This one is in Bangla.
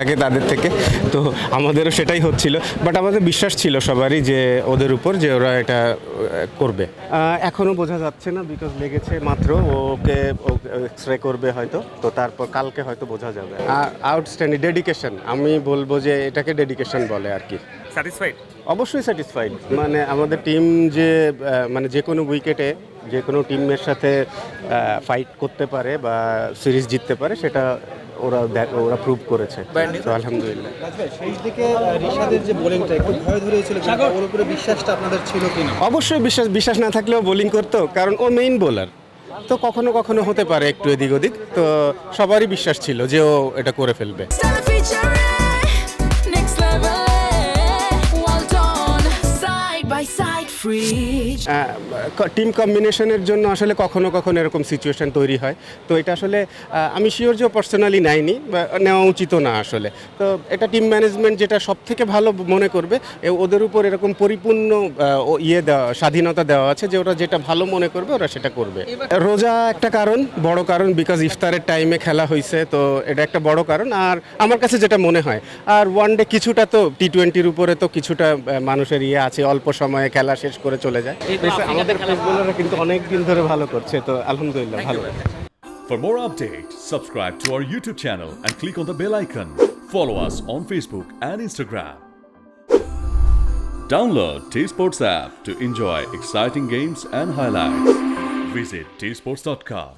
আগে তাদের থেকে, তো আমাদেরও সেটাই হচ্ছিল, বাট আমাদের বিশ্বাস ছিল সবারই যে ওদের উপর যে ওরা এটা করবে। এখনও বোঝা যাচ্ছে না, বিকজ লেগেছে মাত্র, ওকে এক্সরে করবে হয়তো, তো তারপর কালকে হয়তো বোঝা যাবে। আউটস্ট্যান্ডিং ডেডিকেশন, আমি বলবো যে এটাকে ডেডিকেশন বলে আর কি। স্যাটিসফাইড? অবশ্যই স্যাটিসফাইড, মানে আমাদের টিম যে মানে যে কোনো উইকেটে যে কোনো টিমের সাথে ফাইট করতে পারে বা সিরিজ জিততে পারে, সেটা ওরা প্রুভ করেছে, তো আলহামদুলিল্লাহ। শেষ দিকে রিশাদের যে বোলিংটা একটু ভয় ধরেছিল, ওর উপরে বিশ্বাসটা আপনাদের ছিল কিনা? অবশ্যই বিশ্বাস না থাকলেও বোলিং করতো, কারণ ও মেইন বোলার, তো কখনো কখনো হতে পারে একটু এদিক ওদিক, তো সবারই বিশ্বাস ছিল যে ও এটা করে ফেলবে। টিম কম্বিনেশনের জন্য আসলে কখনো কখনো এরকম সিচুয়েশন তৈরি হয়, তো এটা আসলে আমি শিওর যে পার্সোনালি নেয়নি বা নেওয়া উচিতও না আসলে। তো এটা টিম ম্যানেজমেন্ট যেটা সব থেকে ভালো মনে করবে, ওদের উপর এরকম পরিপূর্ণ স্বাধীনতা দেওয়া আছে যে ওরা যেটা ভালো মনে করবে ওরা সেটা করবে। রোজা একটা কারণ, বড় কারণ, বিকজ ইফতারের টাইমে খেলা হয়েছে, তো এটা একটা বড় কারণ। আর আমার কাছে যেটা মনে হয়, আর ওয়ান ডে কিছুটা তো টি-20-র উপরে তো কিছুটা মানুষের আছে, অল্প সময়ে খেলা শেষ করে চলে যায়। আমাদের পেস বোলাররা কিন্তু অনেক দিন ধরে ভালো করছে, তো আলহামদুলিল্লাহ ভালো। For more updates, subscribe to our YouTube channel and click on the bell icon. Follow us on Facebook and Instagram. Download T-Sports app to enjoy exciting games and highlights. Visit tsports.com.